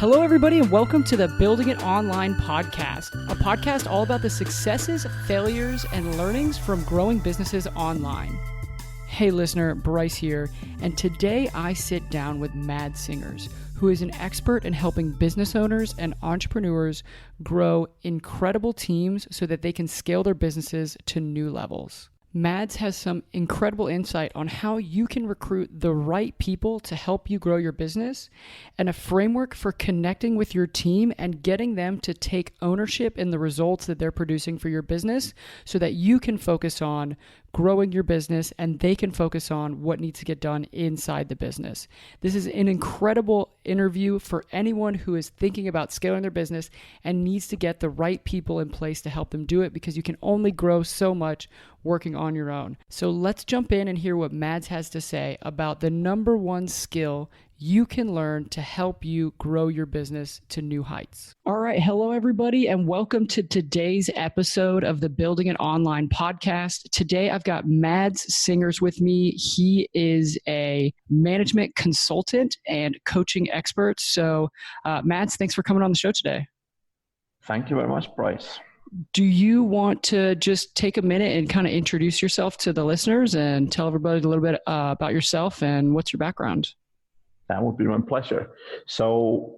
Hello, everybody, and welcome to the Building It Online podcast, a podcast all about the successes, failures, and learnings from growing businesses online. Hey, listener, Brice here, and today I sit down with Mads Singers, who is an expert in helping business owners and entrepreneurs grow incredible teams so that they can scale their businesses to new levels. Mads has some incredible insight on how you can recruit the right people to help you grow your business and a framework for connecting with your team and getting them to take ownership in the results that they're producing for your business so that you can focus on growing your business and they can focus on what needs to get done inside the business. This is an incredible interview for anyone who is thinking about scaling their business and needs to get the right people in place to help them do it, because you can only grow so much working on your own. So let's jump in and hear what Mads has to say about the number one skill you can learn to help you grow your business to new heights. All right. Hello, everybody, and welcome to today's episode of the Building It Online podcast. Today, I've got Mads Singers with me. He is a management consultant and coaching expert. So, Mads, thanks for coming on the show today. Thank you very much, Brice. Do you want to just take a minute and kind of introduce yourself to the listeners and tell everybody a little bit about yourself and what's your background? That would be my pleasure. So,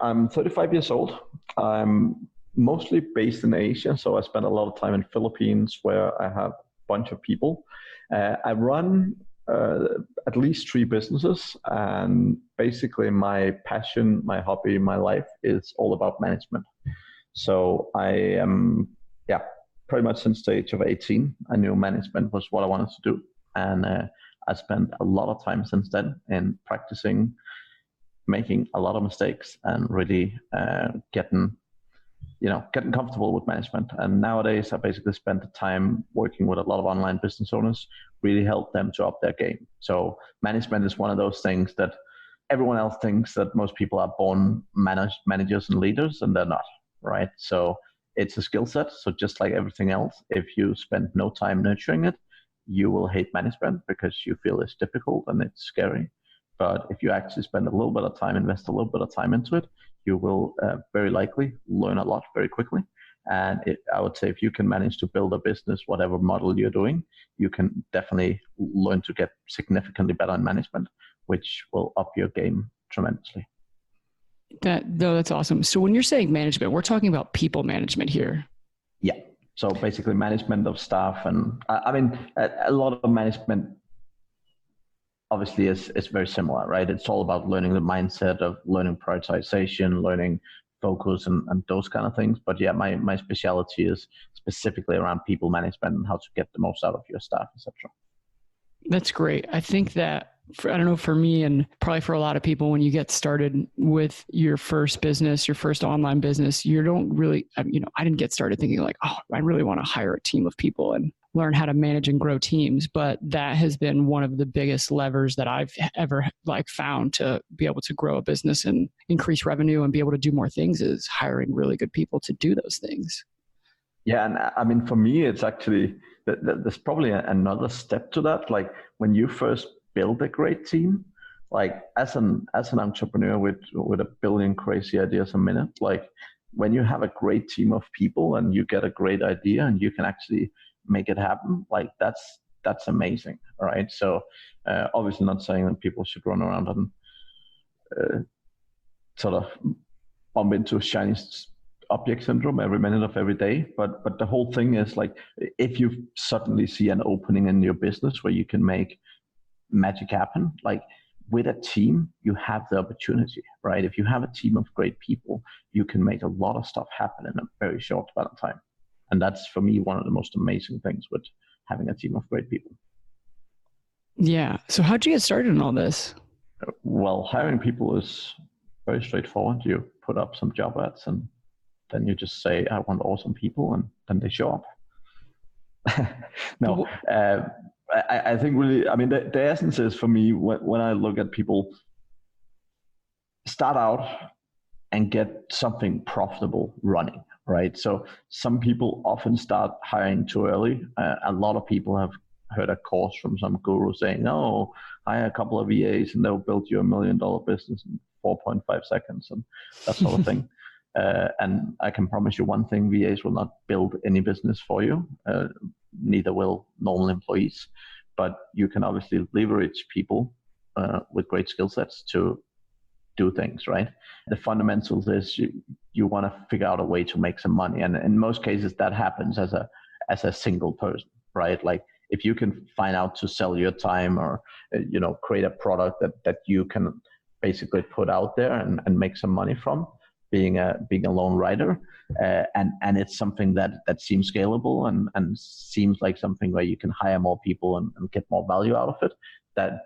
I'm 35 years old. I'm mostly based in Asia, so I spend a lot of time in Philippines where I have a bunch of people. I run at least 3 businesses, and basically my passion, my hobby, my life is all about management. So I am, pretty much since the age of 18, I knew management was what I wanted to do. And I spent a lot of time since then in practicing, making a lot of mistakes, and really getting comfortable with management. And nowadays, I basically spend the time working with a lot of online business owners, really help them to up their game. So management is one of those things that everyone else thinks that most people are born managers and leaders, and they're not, right? So it's a skill set. So just like everything else, if you spend no time nurturing it, you will hate management because you feel it's difficult and it's scary. But if you actually spend a little bit of time, invest a little bit of time into it, you will very likely learn a lot very quickly. And I would say if you can manage to build a business, whatever model you're doing, you can definitely learn to get significantly better in management, which will up your game tremendously. That's awesome. So when you're saying management, we're talking about people management here. Yeah. So basically management of staff. And I mean, a lot of management obviously is very similar, right? It's all about learning the mindset of learning prioritization, learning focus and those kind of things. But yeah, my specialty is specifically around people management and how to get the most out of your staff, etc. That's great. I think that for me and probably for a lot of people, when you get started with your first business, your first online business, you don't really, I didn't get started thinking like, oh, I really want to hire a team of people and learn how to manage and grow teams. But that has been one of the biggest levers that I've ever found to be able to grow a business and increase revenue and be able to do more things, is hiring really good people to do those things. Yeah. And I mean, for me, it's actually, there's probably another step to that. Like when you first build a great team, like as an entrepreneur with a billion crazy ideas a minute, like when you have a great team of people and you get a great idea and you can actually make it happen, like that's amazing, right? So obviously not saying that people should run around and sort of bump into shiny object syndrome every minute of every day, but the whole thing is like, if you suddenly see an opening in your business where you can make magic happen, like with a team, you have the opportunity, right? If you have a team of great people, you can make a lot of stuff happen in a very short amount of time. And that's, for me, one of the most amazing things with having a team of great people. Yeah. So how'd you get started in all this? Well, hiring people is very straightforward. You put up some job ads and then you just say, I want awesome people, and then they show up. No, I think really, I mean, the essence is, for me, when I look at people start out and get something profitable running, right? So some people often start hiring too early. A lot of people have heard a course from some guru saying, "Oh, hire a couple of VAs and they'll build you $1 million business in 4.5 seconds," and that sort of thing. And I can promise you one thing: VAs will not build any business for you. Neither will normal employees. But you can obviously leverage people with great skill sets to do things, right? The fundamentals is you want to figure out a way to make some money. And in most cases, that happens as a single person, right? Like if you can find out to sell your time or, create a product that you can basically put out there and make some money from, being a lone writer, and it's something that seems scalable and seems like something where you can hire more people and get more value out of it.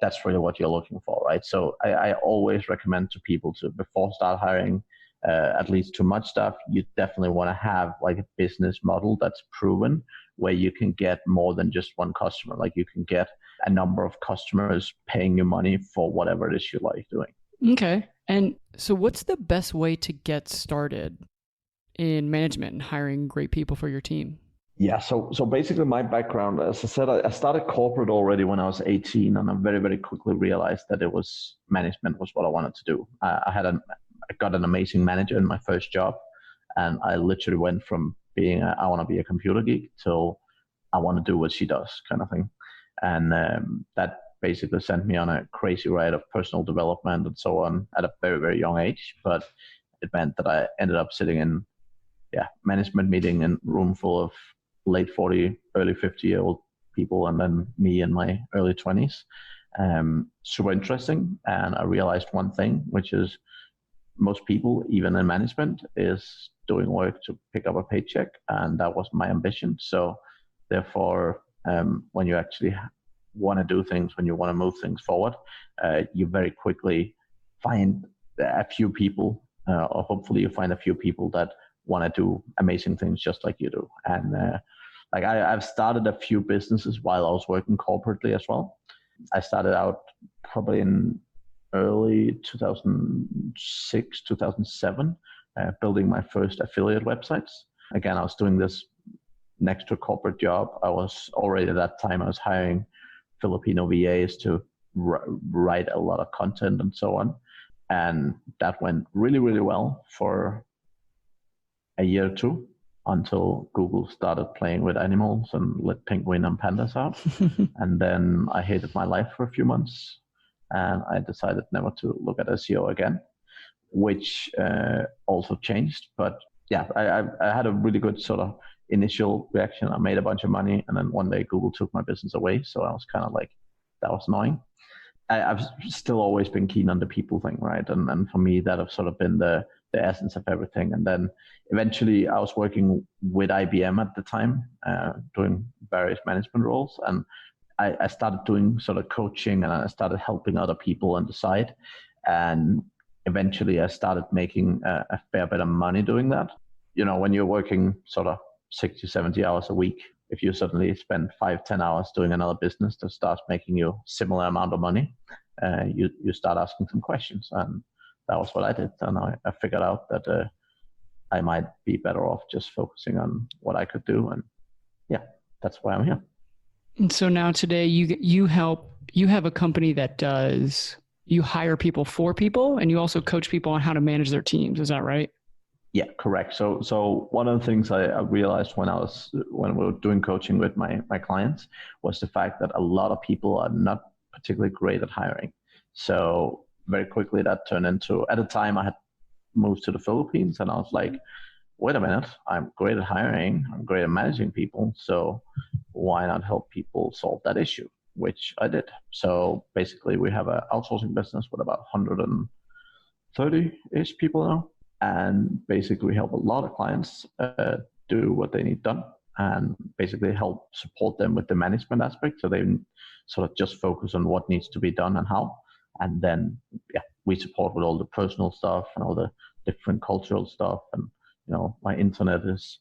That's really what you're looking for, right? So I always recommend to people to, before start hiring at least too much staff, you definitely want to have like a business model that's proven, where you can get more than just one customer. Like you can get a number of customers paying you money for whatever it is you like doing. Okay. And so what's the best way to get started in management and hiring great people for your team? Yeah, so basically my background, as I said, I started corporate already when I was 18, and I very, very quickly realized that management was what I wanted to do. I got an amazing manager in my first job, and I literally went from being I want to be a computer geek till I want to do what she does kind of thing. And that basically sent me on a crazy ride of personal development and so on at a very, very young age. But it meant that I ended up sitting in management meeting in a room full of late 40, early 50-year-old people, and then me in my early 20s. Super interesting. And I realized one thing, which is most people, even in management, is doing work to pick up a paycheck. And that was my ambition. So therefore, when you actually want to do things, when you want to move things forward, you very quickly find a few people, or hopefully you find a few people that want to do amazing things just like you do. And I've started a few businesses while I was working corporately as well. I started out probably in early 2006, 2007, building my first affiliate websites. Again, I was doing this next to a corporate job. I was already at that time, I was hiring Filipino VAs to write a lot of content and so on. And that went really, really well for a year or two, until Google started playing with animals and let penguin and pandas out. And then I hated my life for a few months, and I decided never to look at SEO again, which also changed. But yeah, I had a really good sort of initial reaction. I made a bunch of money, and then one day Google took my business away. So I was kind of like, that was annoying. I've still always been keen on the people thing, right? And for me, that have sort of been the essence of everything. And then eventually I was working with IBM at the time, doing various management roles. And I started doing sort of coaching, and I started helping other people on the side. And eventually I started making a fair bit of money doing that. When you're working sort of 60, 70 hours a week, if you suddenly spend 5-10 hours doing another business that starts making you similar amount of money, you start asking some questions. And that was what I did. And I figured out that I might be better off just focusing on what I could do. And yeah, that's why I'm here. And so now today you have a company that you hire people for people, and you also coach people on how to manage their teams. Is that right? Yeah, correct. So one of the things I realized when we were doing coaching with my clients was the fact that a lot of people are not particularly great at hiring. So very quickly that turned into, at the time I had moved to the Philippines, and I was like, wait a minute, I'm great at hiring, I'm great at managing people, so why not help people solve that issue? Which I did. So basically we have an outsourcing business with about 130-ish people now. And basically help a lot of clients do what they need done, and basically help support them with the management aspect, so they sort of just focus on what needs to be done and how. And then we support with all the personal stuff and all the different cultural stuff. And my internet is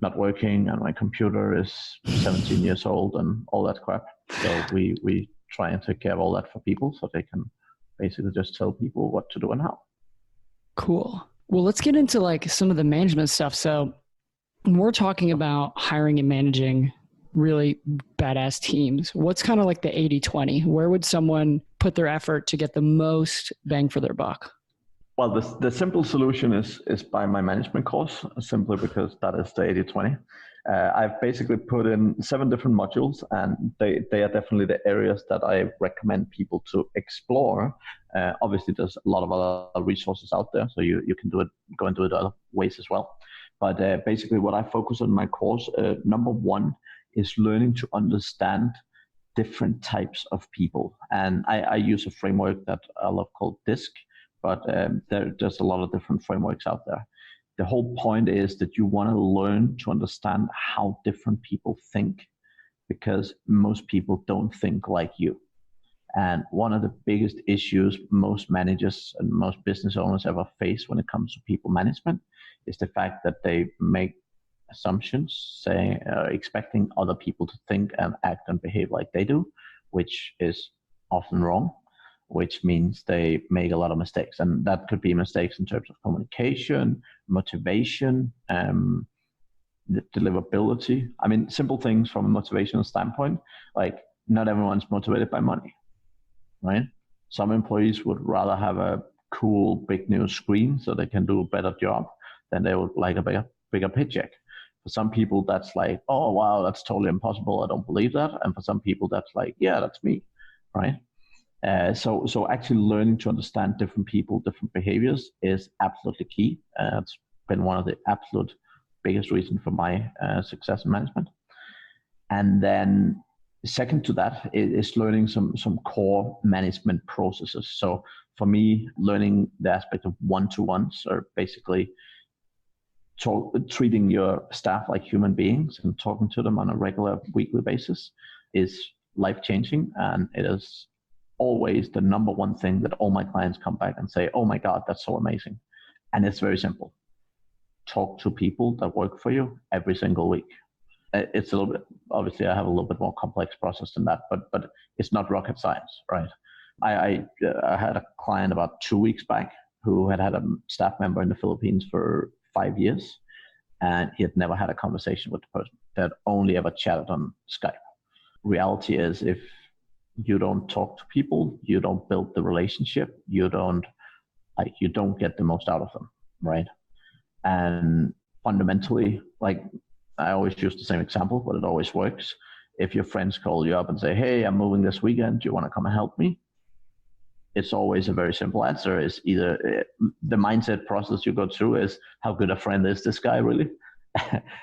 not working, and my computer is 17 years old, and all that crap. So we try and take care of all that for people, so they can basically just tell people what to do and how. Cool. Well, let's get into some of the management stuff. So when we're talking about hiring and managing really badass teams. What's kind of like the 80-20? Where would someone put their effort to get the most bang for their buck? Well, the simple solution is by my management course, simply because that is the 80-20. I've basically put in 7 different modules, and they are definitely the areas that I recommend people to explore. Obviously, there's a lot of other resources out there, so you can go and do it other ways as well. But basically, what I focus on in my course, number 1 is learning to understand different types of people. And I use a framework that I love called DISC, but there's a lot of different frameworks out there. The whole point is that you want to learn to understand how different people think, because most people don't think like you. And one of the biggest issues most managers and most business owners ever face when it comes to people management is the fact that they make assumptions, saying, expecting other people to think and act and behave like they do, which is often wrong, which means they make a lot of mistakes. And that could be mistakes in terms of communication, motivation, the deliverability. I mean, simple things from a motivational standpoint, like not everyone's motivated by money, right? Some employees would rather have a cool big new screen so they can do a better job than they would like a bigger paycheck. For some people, that's like, oh, wow, that's totally impossible. I don't believe that. And for some people, that's like, yeah, that's me, right? So actually learning to understand different people, different behaviors is absolutely key. It's been one of the absolute biggest reasons for my success in management. And then second to that is learning some core management processes. So for me, learning the aspect of one-to-ones, or basically treating your staff like human beings and talking to them on a regular weekly basis, is life-changing. And it is always the number one thing that all my clients come back and say, oh my God, that's so amazing. And it's very simple. Talk to people that work for you every single week. It's a little bit, obviously I have a little bit more complex process than that, but it's not rocket science, right? I had a client about 2 weeks back who had a staff member in the Philippines for 5 years, and he had never had a conversation with the person. They had only ever chatted on Skype. Reality is, if you don't talk to people, you don't build the relationship, you don't get the most out of them, right? And fundamentally, like, I always use the same example, but it always works. If your friends call you up and say, hey, I'm moving this weekend, do you want to come and help me? It's always a very simple answer. Is either the mindset process you go through is, how good a friend is this guy really?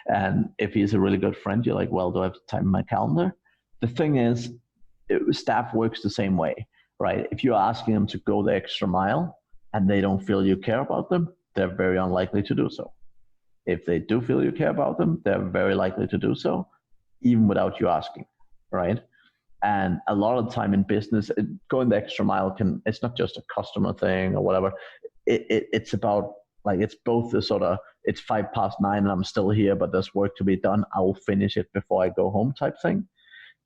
And if he's a really good friend, you're like, well, do I have time in my calendar? The thing is, staff works the same way, right? If you're asking them to go the extra mile and they don't feel you care about them, they're very unlikely to do so. If they do feel you care about them, they're very likely to do so, even without you asking, right? And a lot of the time in business, going the extra mile it's not just a customer thing or whatever. It's about, like, it's both the sort of, it's 9:05 and I'm still here, but there's work to be done, I will finish it before I go home type thing,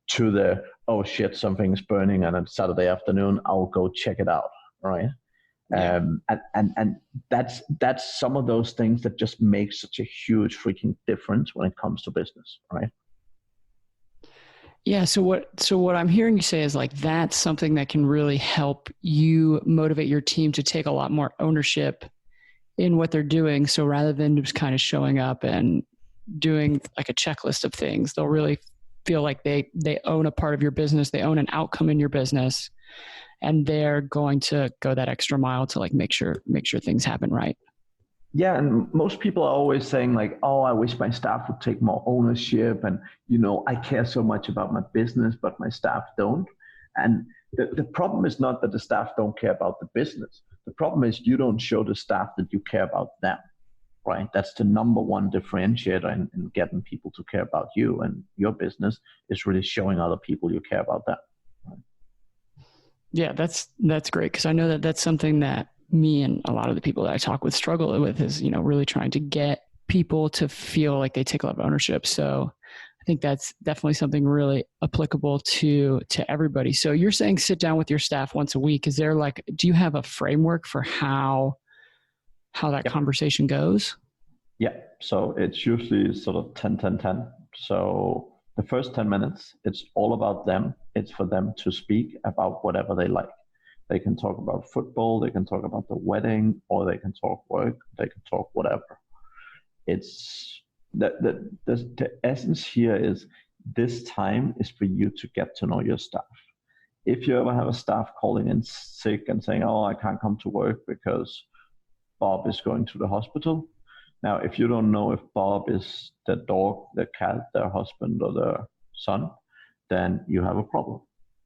to the, oh shit, something's burning on a Saturday afternoon, I'll go check it out, right? Yeah. And that's some of those things that just make such a huge freaking difference when it comes to business, right? Yeah. So what I'm hearing you say is, like, that's something that can really help you motivate your team to take a lot more ownership in what they're doing. So rather than just kind of showing up and doing like a checklist of things, they'll really feel like they own a part of your business. They own an outcome in your business, and they're going to go that extra mile to, like, make sure things happen right. Yeah, and most people are always saying, like, oh, I wish my staff would take more ownership, and, I care so much about my business, but my staff don't. And the problem is not that the staff don't care about the business. The problem is you don't show the staff that you care about them, right? That's the number one differentiator in getting people to care about you and your business, is really showing other people you care about them. Right? Yeah, that's great, because I know that that's something that me and a lot of the people that I talk with struggle with, is, really trying to get people to feel like they take a lot of ownership. So I think that's definitely something really applicable to everybody. So you're saying sit down with your staff once a week. Is there, like, do you have a framework for how that conversation goes? Yeah. So it's usually sort of 10-10-10. So The first 10 minutes, it's all about them. It's for them to speak about whatever they like. They can talk about football, they can talk about the wedding, or they can talk work, they can talk whatever. It's the essence here is this time is for you to get to know your staff. If you ever have a staff calling in sick and saying, oh, I can't come to work because Bob is going to the hospital. Now, if you don't know if Bob is the dog, the cat, their husband, or their son, then you have a problem,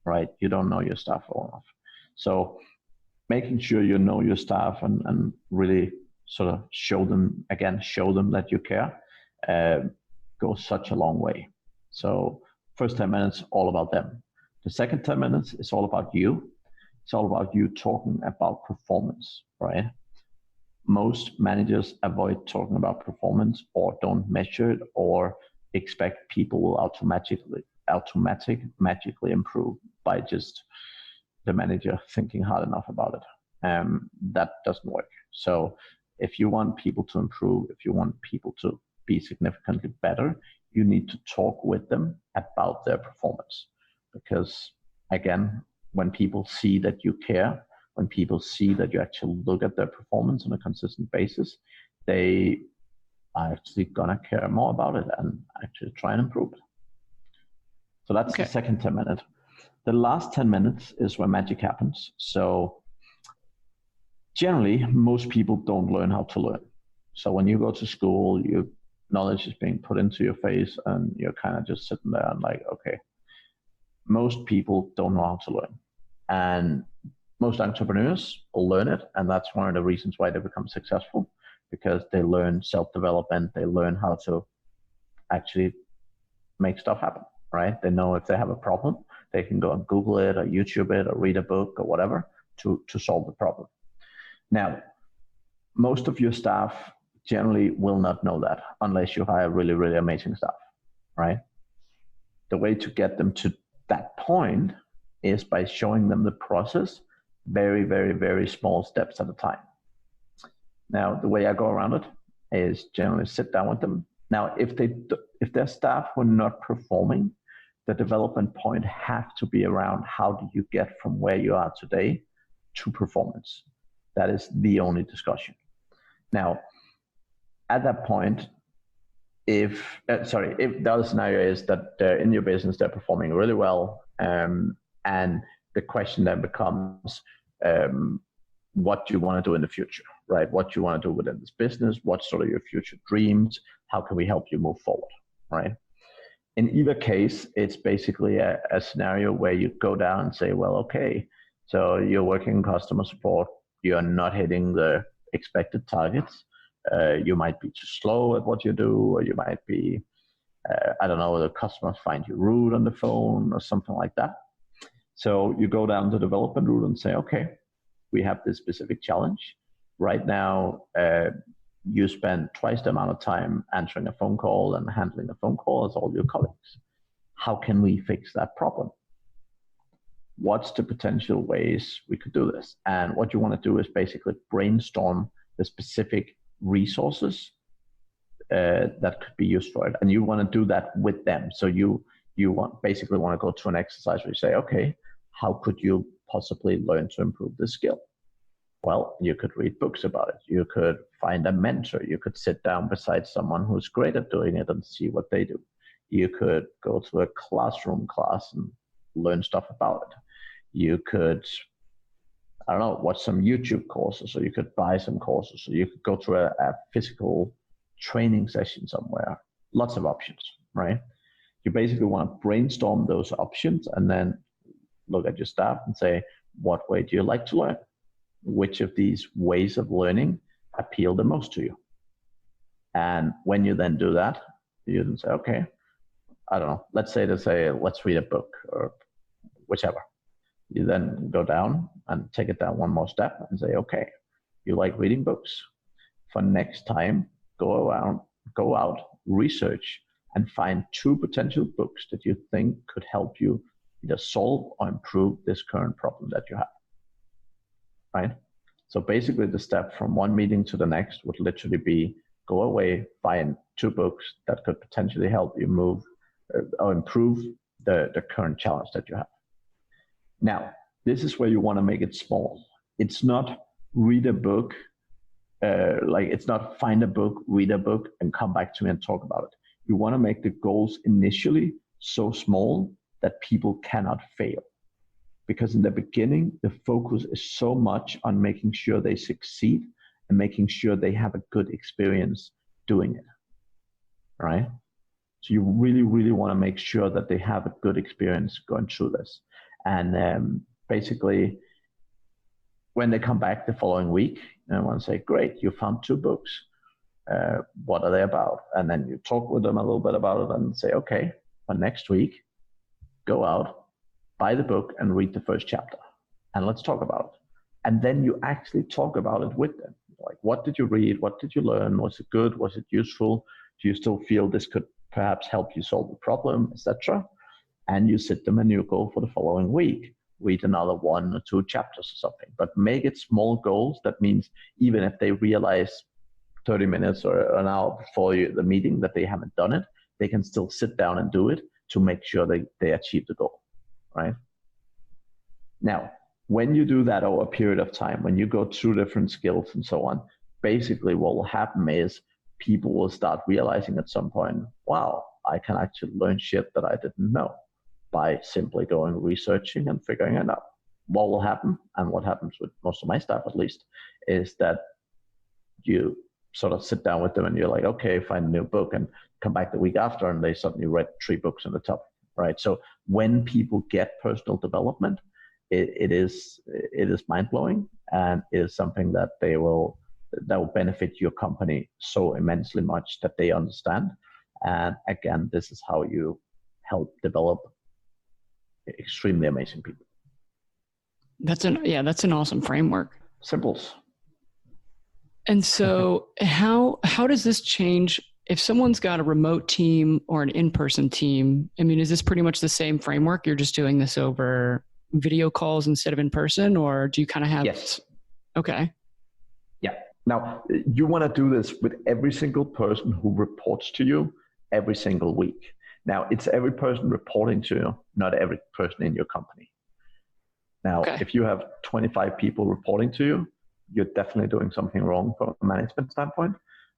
right? You don't know your staff well enough. So making sure you know your staff and really sort of show them that you care goes such a long way. So first 10 minutes, all about them. The second 10 minutes is all about you. It's all about you talking about performance, right? Most managers avoid talking about performance or don't measure it or expect people will magically improve by just the manager thinking hard enough about it. That doesn't work. So if you want people to improve, if you want people to be significantly better, you need to talk with them about their performance. Because again, when people see that you care, when people see that you actually look at their performance on a consistent basis, they are actually gonna care more about it and actually try and improve it. So that's the second 10 minutes. The last 10 minutes is where magic happens. So generally, most people don't learn how to learn. So when you go to school, your knowledge is being put into your face and you're kind of just sitting there and like, okay, most people don't know how to learn. And most entrepreneurs will learn it. And that's one of the reasons why they become successful, because they learn self-development. They learn how to actually make stuff happen, right? They know if they have a problem, they can go and Google it or YouTube it or read a book or whatever to solve the problem. Now, most of your staff generally will not know that unless you hire really, really amazing staff, right? The way to get them to that point is by showing them the process, very, very, very small steps at a time. Now, the way I go around it is generally sit down with them. Now, if their staff were not performing, the development point have to be around how do you get from where you are today to performance. That is the only discussion. Now, at that point, if the other scenario is that in your business, they're performing really well, and the question then becomes, what do you want to do in the future, right? What do you want to do within this business? What's sort of your future dreams? How can we help you move forward, right? In either case, it's basically a scenario where you go down and say, well, okay, so you're working in customer support, you're not hitting the expected targets. You might be too slow at what you do, or you might be, I don't know, the customers find you rude on the phone or something like that. So you go down the development route and say, okay, we have this specific challenge. Right now, you spend twice the amount of time answering a phone call and handling a phone call as all your colleagues. How can we fix that problem? What's the potential ways we could do this? And what you want to do is basically brainstorm the specific resources that could be used for it. And you want to do that with them. So you basically want to go to an exercise where you say, okay, how could you possibly learn to improve this skill? Well, you could read books about it. You could find a mentor. You could sit down beside someone who's great at doing it and see what they do. You could go to a classroom class and learn stuff about it. You could, I don't know, watch some YouTube courses, or you could buy some courses, or you could go to a physical training session somewhere. Lots of options, right? You basically want to brainstorm those options and then look at your staff and say, what way do you like to learn? Which of these ways of learning appeal the most to you? And when you then do that, you then say, okay, I don't know, let's read a book or whichever. You then go down and take it down one more step and say, okay, you like reading books. For next time, go out, research, and find 2 potential books that you think could help you either solve or improve this current problem that you have, right? So basically the step from one meeting to the next would literally be go away, find 2 books that could potentially help you move or improve the current challenge that you have. Now, this is where you want to make it small. It's not read a book, it's not find a book, read a book, and come back to me and talk about it. You want to make the goals initially so small that people cannot fail. Because in the beginning, the focus is so much on making sure they succeed and making sure they have a good experience doing it, right? So you really, really want to make sure that they have a good experience going through this. And basically, when they come back the following week, I want to say, great, you found 2 books. What are they about? And then you talk with them a little bit about it and say, okay, for next week, go out, buy the book and read the first chapter. And let's talk about it. And then you actually talk about it with them. Like, what did you read? What did you learn? Was it good? Was it useful? Do you still feel this could perhaps help you solve the problem, etc.? And you sit them and you go for the following week. Read another 1 or 2 chapters or something. But make it small goals. That means even if they realize 30 minutes or an hour before the meeting that they haven't done it, they can still sit down and do it to make sure they achieve the goal, right? Now, when you do that over a period of time, when you go through different skills and so on, basically what will happen is people will start realizing at some point, wow, I can actually learn shit that I didn't know by simply going researching and figuring it out. What will happen, and what happens with most of my staff at least, is that you sort of sit down with them and you're like, okay, find a new book, and come back the week after and they suddenly read 3 books on the topic, right? So when people get personal development, it is mind-blowing, and it is something that will benefit your company so immensely much that they understand. And again, this is how you help develop extremely amazing people. That's an awesome framework. Simples. And so how does this change if someone's got a remote team or an in-person team? I mean, is this pretty much the same framework? You're just doing this over video calls instead of in person, or do you kind of have? Yes. Okay. Yeah. Now, you want to do this with every single person who reports to you every single week. Now, it's every person reporting to you, not every person in your company. Now, If you have 25 people reporting to you, you're definitely doing something wrong from a management standpoint,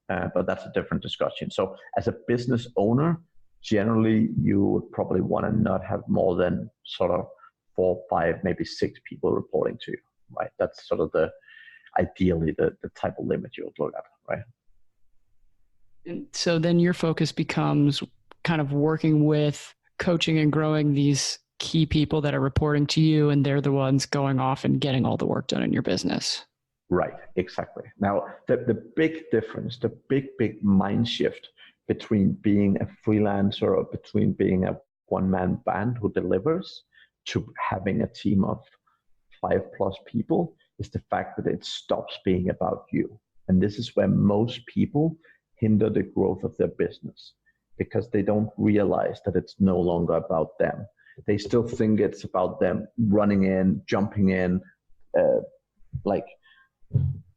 but that's a different discussion. So as a business owner, generally, you would probably want to not have more than sort of 4, 5, maybe 6 people reporting to you, right? That's sort of ideally the type of limit you would look at, right? And so then your focus becomes kind of working with, coaching and growing these key people that are reporting to you, and they're the ones going off and getting all the work done in your business. Right, exactly. Now, the big difference, the big mind shift between being a freelancer or between being a one-man band who delivers to having a team of 5+ people is the fact that it stops being about you. And this is where most people hinder the growth of their business, because they don't realize that it's no longer about them. They still think it's about them running in, jumping in,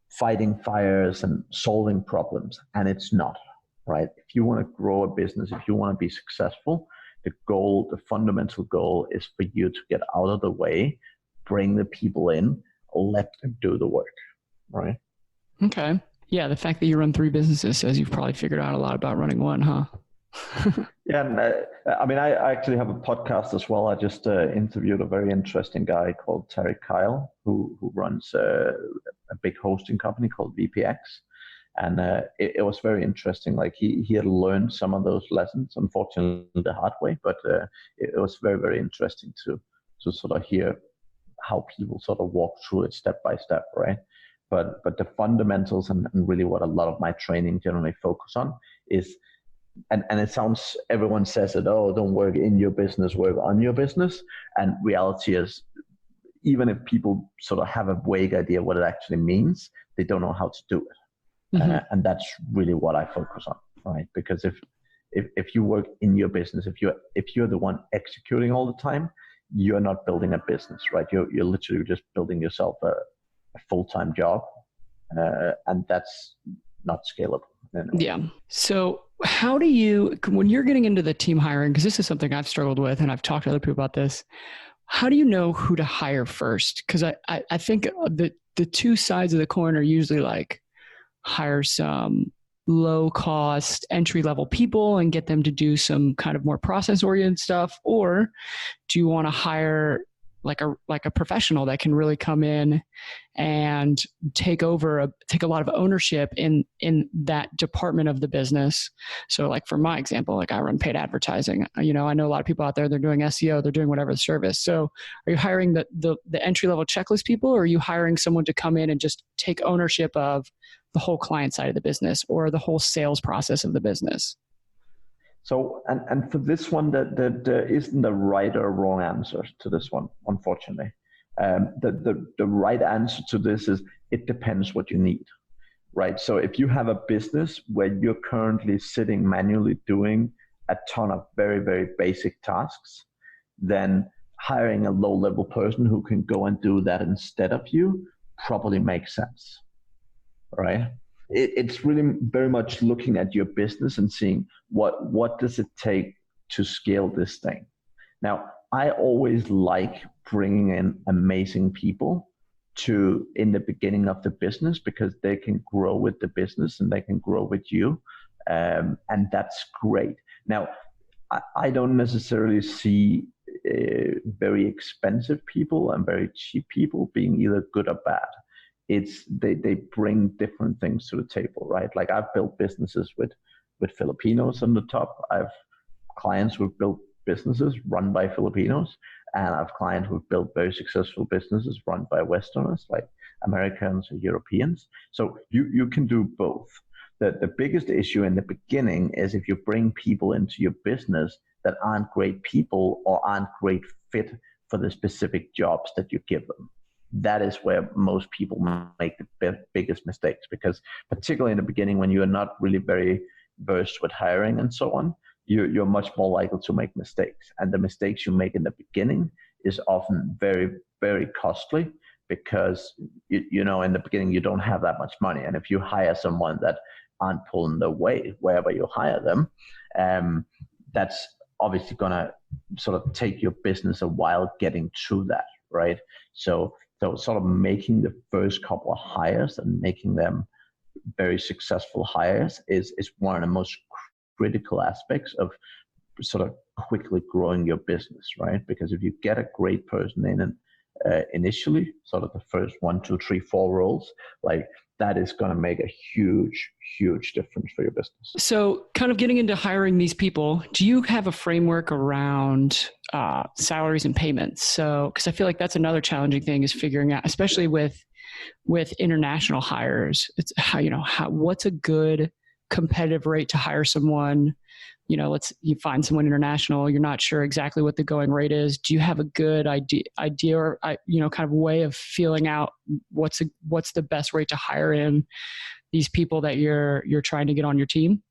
fighting fires and solving problems. And it's not, right? If you want to grow a business, if you want to be successful, the fundamental goal is for you to get out of the way, bring the people in, let them do the work, right? Okay. Yeah, the fact that you run 3 businesses says you've probably figured out a lot about running one, huh? Yeah, and I actually have a podcast as well. I just interviewed a very interesting guy called Terry Kyle, who runs a big hosting company called VPX. And it was very interesting. Like he had learned some of those lessons, unfortunately the hard way, but it was very, very interesting to sort of hear how people sort of walk through it step by step, right? But the fundamentals and really what a lot of my training generally focus on is, and it sounds, everyone says it, oh, don't work in your business, work on your business. And reality is, even if people sort of have a vague idea what it actually means, they don't know how to do it. Mm-hmm. And that's really what I focus on, right? Because if you work in your business, if you're the one executing all the time, you're not building a business, right? You're literally just building yourself a full-time job, and that's not scalable. Yeah. So How do you, when you're getting into the team hiring, because this is something I've struggled with and I've talked to other people about this, how do you know who to hire first? Because I think the two sides of the coin are usually like hire some low cost entry level people and get them to do some kind of more process oriented stuff, or do you want to hire like a professional that can really come in and take a lot of ownership in that department of the business? So like for my example, like I run paid advertising. I know a lot of people out there, they're doing SEO, they're doing whatever the service. So are you hiring the entry level checklist people, or are you hiring someone to come in and just take ownership of the whole client side of the business or the whole sales process of the business? So, and for this one, there isn't a right or wrong answer to this one, unfortunately. The right answer to this is it depends what you need, right? So if you have a business where you're currently sitting manually doing a ton of very, very basic tasks, then hiring a low-level person who can go and do that instead of you probably makes sense, right? It's really very much looking at your business and seeing what does it take to scale this thing. Now, I always like bringing in amazing people to in the beginning of the business because they can grow with the business and they can grow with you, and that's great. Now, I don't necessarily see very expensive people and very cheap people being either good or bad. It's they bring different things to the table, right? Like I've built businesses with Filipinos on the top. I've clients who've built businesses run by Filipinos, and I have clients who've built very successful businesses run by Westerners, like Americans or Europeans. So you can do both. The biggest issue in the beginning is if you bring people into your business that aren't great people or aren't great fit for the specific jobs that you give them. That is where most people make the biggest mistakes, because particularly in the beginning when you are not really very versed with hiring and so on, you're much more likely to make mistakes. And the mistakes you make in the beginning is often very, very costly because, in the beginning, you don't have that much money. And if you hire someone that aren't pulling their weight wherever you hire them, that's obviously going to sort of take your business a while getting through that, right? So sort of making the first couple of hires and making them very successful hires is one of the most critical aspects of sort of quickly growing your business, right? Because if you get a great person in and initially, sort of the first 1, 2, 3, 4 roles, like that is going to make a huge, huge difference for your business. So kind of getting into hiring these people, do you have a framework around salaries and payments? So, because I feel like that's another challenging thing is figuring out, especially with international hires, it's what's a good competitive rate to hire someone. You find someone international, you're not sure exactly what the going rate is. Do you have a good idea or kind of way of feeling out what's the best rate to hire in these people that you're trying to get on your team?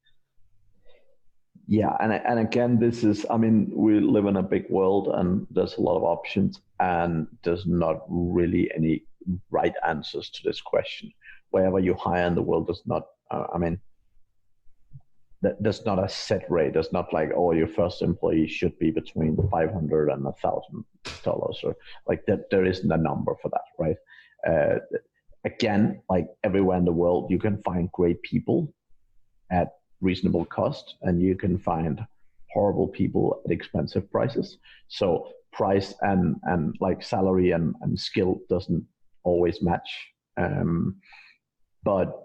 Yeah, and again, we live in a big world and there's a lot of options, and there's not really any right answers to this question. Wherever you hire in the world, there's not, there's not a set rate. There's not like, oh, your first employee should be between $500 and $1,000, or like that. There isn't a number for that, right? Again, like everywhere in the world, you can find great people at reasonable cost, and you can find horrible people at expensive prices. So price and like salary and skill doesn't always match. But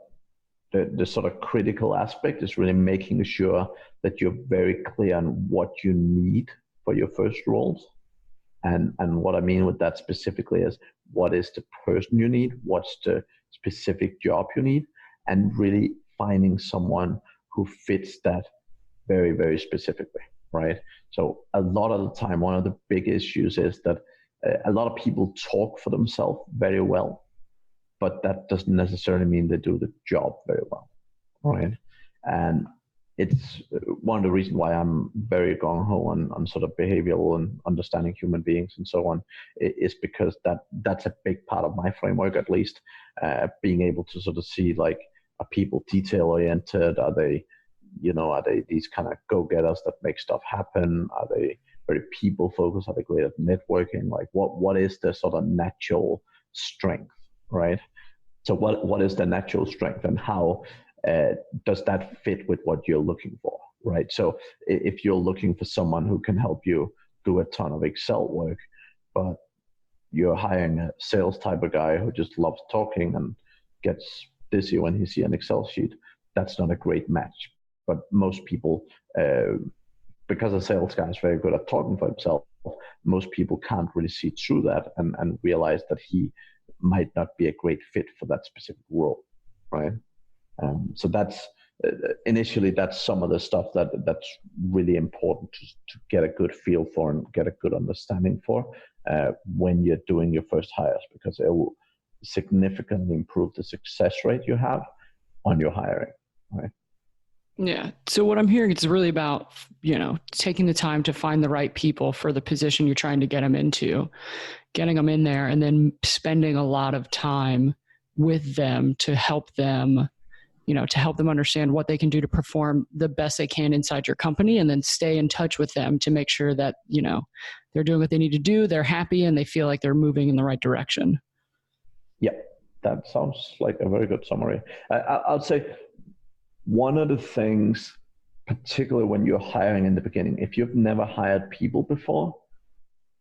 the sort of critical aspect is really making sure that you're very clear on what you need for your first roles. And what I mean with that specifically is what is the person you need, what's the specific job you need, and really finding someone who fits that very, very specifically, right? So a lot of the time, one of the big issues is that a lot of people talk for themselves very well, but that doesn't necessarily mean they do the job very well, right? And it's one of the reasons why I'm very gung-ho on sort of behavioral and understanding human beings and so on, is because that's a big part of my framework, at least, being able to sort of see, like, are people detail-oriented? Are they are they these kind of go-getters that make stuff happen? Are they very people focused? Are they great at networking? Like what is their sort of natural strength, right? So what is the natural strength, and how does that fit with what you're looking for, right? So if you're looking for someone who can help you do a ton of Excel work, but you're hiring a sales type of guy who just loves talking and gets dizzy when he sees an Excel sheet, that's not a great match. But most people, because a sales guy is very good at talking for himself, most people can't really see through that and realize that he might not be a great fit for that specific role, right? So that's initially that's some of the stuff that's really important to get a good feel for and get a good understanding for when you're doing your first hires, because it will significantly improve the success rate you have on your hiring, right? Yeah. So what I'm hearing, it's really about, taking the time to find the right people for the position you're trying to get them into, getting them in there, and then spending a lot of time with them to help them, to help them understand what they can do to perform the best they can inside your company, and then stay in touch with them to make sure that, they're doing what they need to do, they're happy, and they feel like they're moving in the right direction. Yeah, that sounds like a very good summary. I'll say one of the things, particularly when you're hiring in the beginning, if you've never hired people before,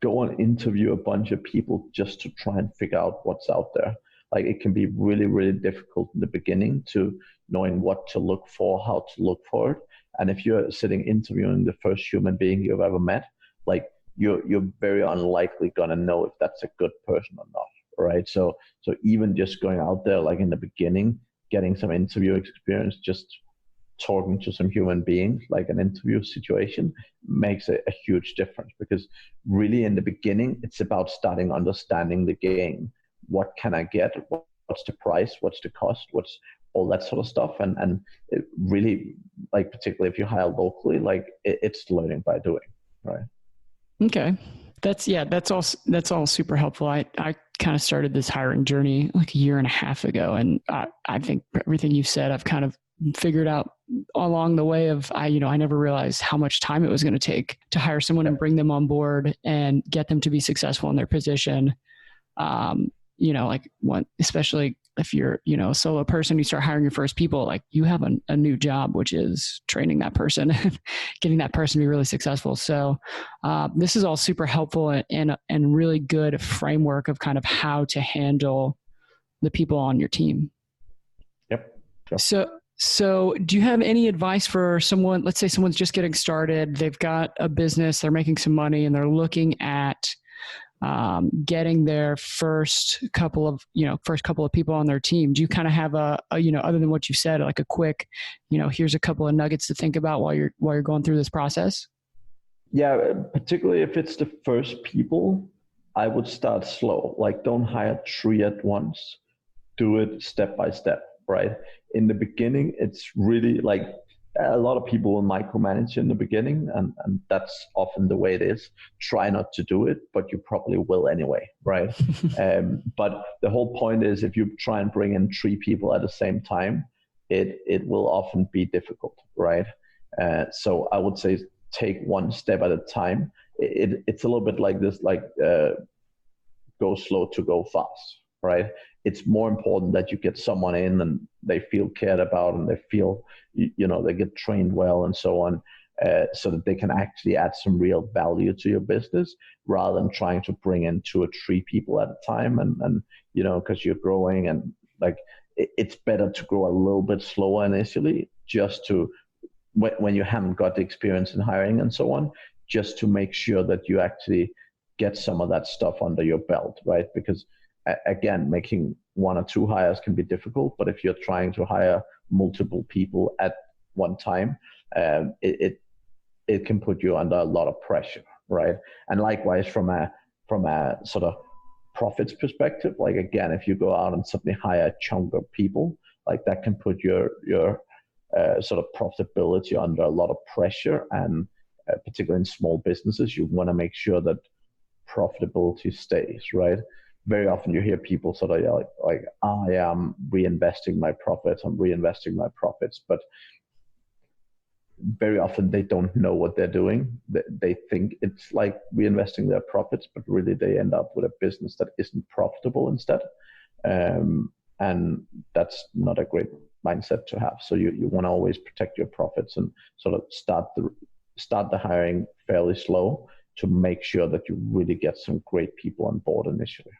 go and interview a bunch of people just to try and figure out what's out there. Like, it can be really, really difficult in the beginning to knowing what to look for, how to look for it. And if you're sitting interviewing the first human being you've ever met, like you're very unlikely gonna know if that's a good person or not, right? So even just going out there, like in the beginning, getting some interview experience, just talking to some human beings, like an interview situation, makes a huge difference. Because really in the beginning, it's about starting understanding the game. What can I get? What's the price? What's the cost? What's all that sort of stuff? And it really, like, particularly if you hire locally, like it's learning by doing, right? Okay. That's all super helpful. I kind of started this hiring journey like a year and a half ago. And I think everything you said, I've kind of figured out along the way of, I never realized how much time it was going to take to hire someone and bring them on board and get them to be successful in their position. Especially if you're, a solo person, you start hiring your first people, like you have a new job, which is training that person, getting that person to be really successful. So this is all super helpful and really good framework of kind of how to handle the people on your team. Yep. Sure. So do you have any advice for someone, let's say someone's just getting started, they've got a business, they're making some money, and they're looking at getting their first couple of people on their team? Do you kind of have a other than what you said, like a quick, here's a couple of nuggets to think about while you're going through this process? Yeah, particularly if it's the first people, I would start slow. Like, don't hire 3 at once. Do it step by step, right? In the beginning, it's really like a lot of people will micromanage in the beginning, and that's often the way it is. Try not to do it, but you probably will anyway, right? But the whole point is, if you try and bring in 3 people at the same time, it will often be difficult, right? So I would say take one step at a time. It's a little bit like this, like go slow to go fast, right? It's more important that you get someone in and they feel cared about and they feel, they get trained well and so on, so that they can actually add some real value to your business, rather than trying to bring in 2 or 3 people at a time. And because you're growing, and like it's better to grow a little bit slower initially, just to, when you haven't got the experience in hiring and so on, just to make sure that you actually get some of that stuff under your belt, right? Because again, making 1 or 2 hires can be difficult, but if you're trying to hire multiple people at one time, it can put you under a lot of pressure, right? And likewise, from a sort of profits perspective, like again, if you go out and suddenly hire a chunk of people, like that can put your sort of profitability under a lot of pressure. And particularly in small businesses, you want to make sure that profitability stays, right? Very often you hear people sort of like I am reinvesting my profits, but very often they don't know what they're doing. They think it's like reinvesting their profits, but really they end up with a business that isn't profitable instead. And that's not a great mindset to have. So you want to always protect your profits and sort of start the hiring fairly slow to make sure that you really get some great people on board initially.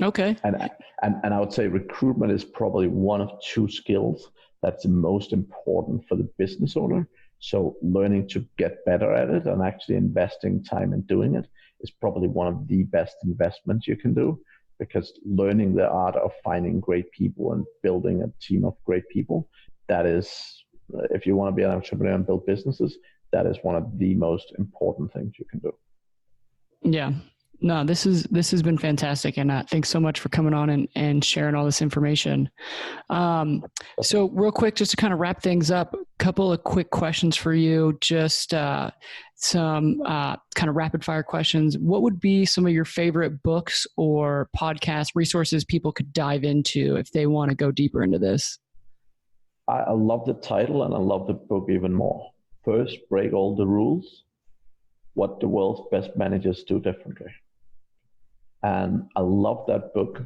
Okay. And I would say recruitment is probably one of two skills that's the most important for the business owner. So learning to get better at it and actually investing time in doing it is probably one of the best investments you can do, because learning the art of finding great people and building a team of great people, that is, if you want to be an entrepreneur and build businesses, that is one of the most important things you can do. Yeah. No, this has been fantastic. And thanks so much for coming on and sharing all this information. So real quick, just to kind of wrap things up, a couple of quick questions for you, just some kind of rapid fire questions. What would be some of your favorite books or podcast resources people could dive into if they want to go deeper into this? I love the title and I love the book even more. First, Break All the Rules: What the World's Best Managers Do Differently. And I love that book,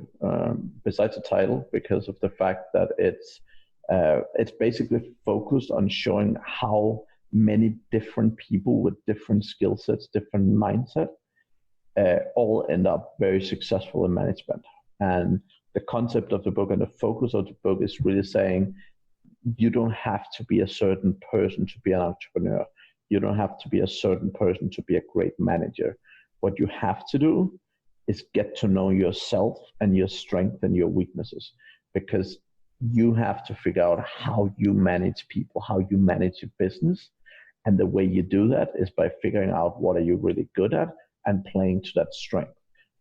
besides the title, because of the fact that it's basically focused on showing how many different people with different skill sets, different mindset, all end up very successful in management. And the concept of the book and the focus of the book is really saying you don't have to be a certain person to be an entrepreneur. You don't have to be a certain person to be a great manager. What you have to do is get to know yourself and your strengths and your weaknesses, because you have to figure out how you manage people, how you manage your business. And the way you do that is by figuring out what are you really good at and playing to that strength,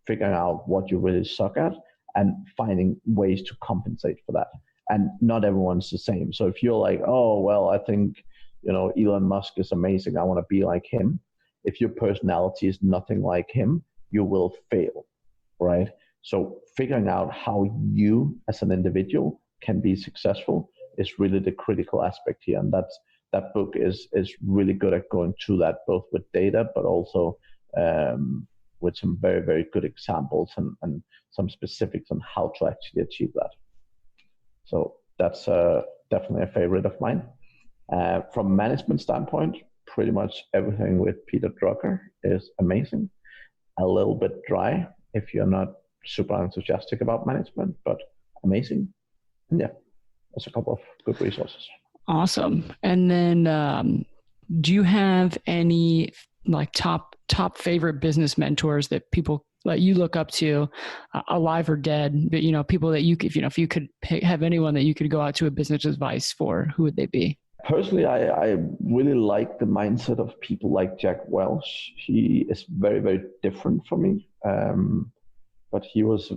figuring out what you really suck at and finding ways to compensate for that. And not everyone's the same. So if you're like, oh, well, I think, Elon Musk is amazing, I want to be like him. If your personality is nothing like him, you will fail, right? So figuring out how you as an individual can be successful is really the critical aspect here. And that book is really good at going to that, both with data, but also with some very, very good examples and some specifics on how to actually achieve that. So that's definitely a favorite of mine. From a management standpoint, pretty much everything with Peter Drucker is amazing. A little bit dry if you're not super enthusiastic about management, but amazing. And yeah, there's a couple of good resources. Awesome. And then do you have any like top favorite business mentors that people like you look up to, alive or dead, but people that if you could have anyone that you could go out to a business advice for, who would they be? Personally, I really like the mindset of people like Jack Welch. He is very, very different from me, but he was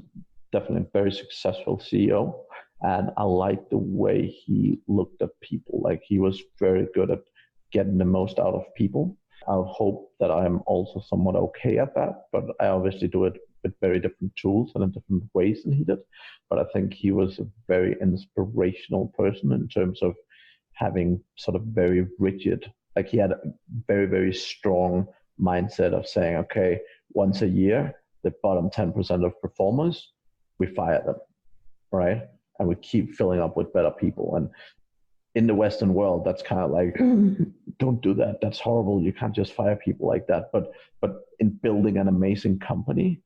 definitely a very successful CEO. And I like the way he looked at people. Like, he was very good at getting the most out of people. I would hope that I'm also somewhat okay at that, but I obviously do it with very different tools and in different ways than he did. But I think he was a very inspirational person in terms of having sort of very rigid, like he had a very, very strong mindset of saying, okay, once a year, the bottom 10% of performers, we fire them, right? And we keep filling up with better people. And in the Western world, that's kind of like, don't do that. That's horrible. You can't just fire people like that. But in building an amazing company,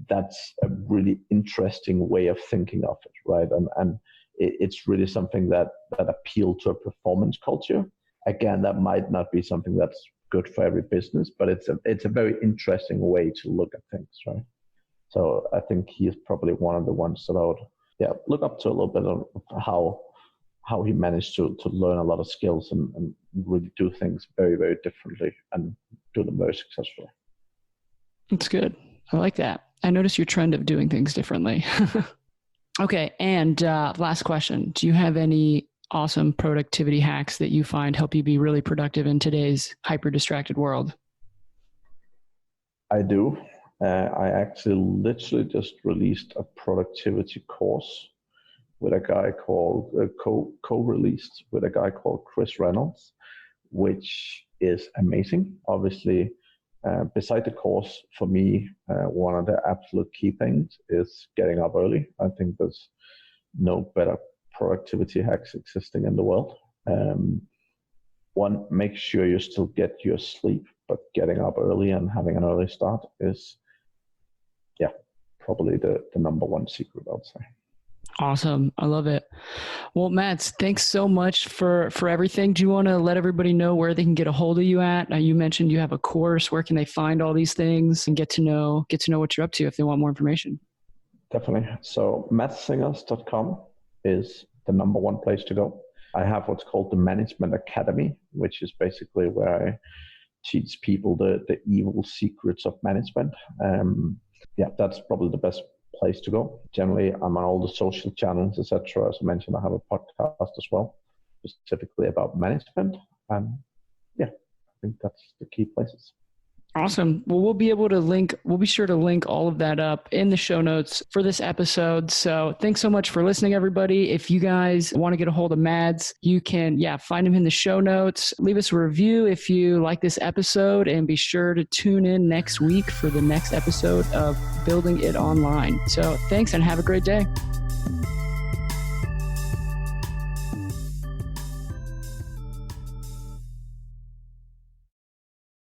that's a really interesting way of thinking of it, right? And it's really something that appealed to a performance culture. Again, that might not be something that's good for every business, but it's a very interesting way to look at things, right? So I think he is probably one of the ones that I would look up to a little bit of how he managed to learn a lot of skills and really do things very, very differently and do them very successfully. That's good. I like that. I noticed your trend of doing things differently. Okay. And last question. Do you have any awesome productivity hacks that you find help you be really productive in today's hyper distracted world? I do. I actually literally just released a productivity course with a guy called co-released with a guy called Chris Reynolds. which is amazing. Obviously, beside the course, for me, one of the absolute key things is getting up early. I think there's no better productivity hacks existing in the world. One, make sure you still get your sleep, but getting up early and having an early start is, probably the number one secret, I would say. Awesome. I love it. Well, Mads, thanks so much for everything. Do you want to let everybody know where they can get a hold of you at? You mentioned you have a course. Where can they find all these things and get to know what you're up to if they want more information? Definitely. So madssingers.com is the number one place to go. I have what's called the Management Academy, which is basically where I teach people the evil secrets of management. That's probably the best place to go. Generally, I'm on all the social channels, etc. As I mentioned, I have a podcast as well, specifically about management. And I think that's the key places. Awesome. Well, we'll be sure to link all of that up in the show notes for this episode. So thanks so much for listening, everybody. If you guys want to get a hold of Mads, you can, find him in the show notes. Leave us a review if you like this episode, and be sure to tune in next week for the next episode of Building It Online. So thanks, and have a great day.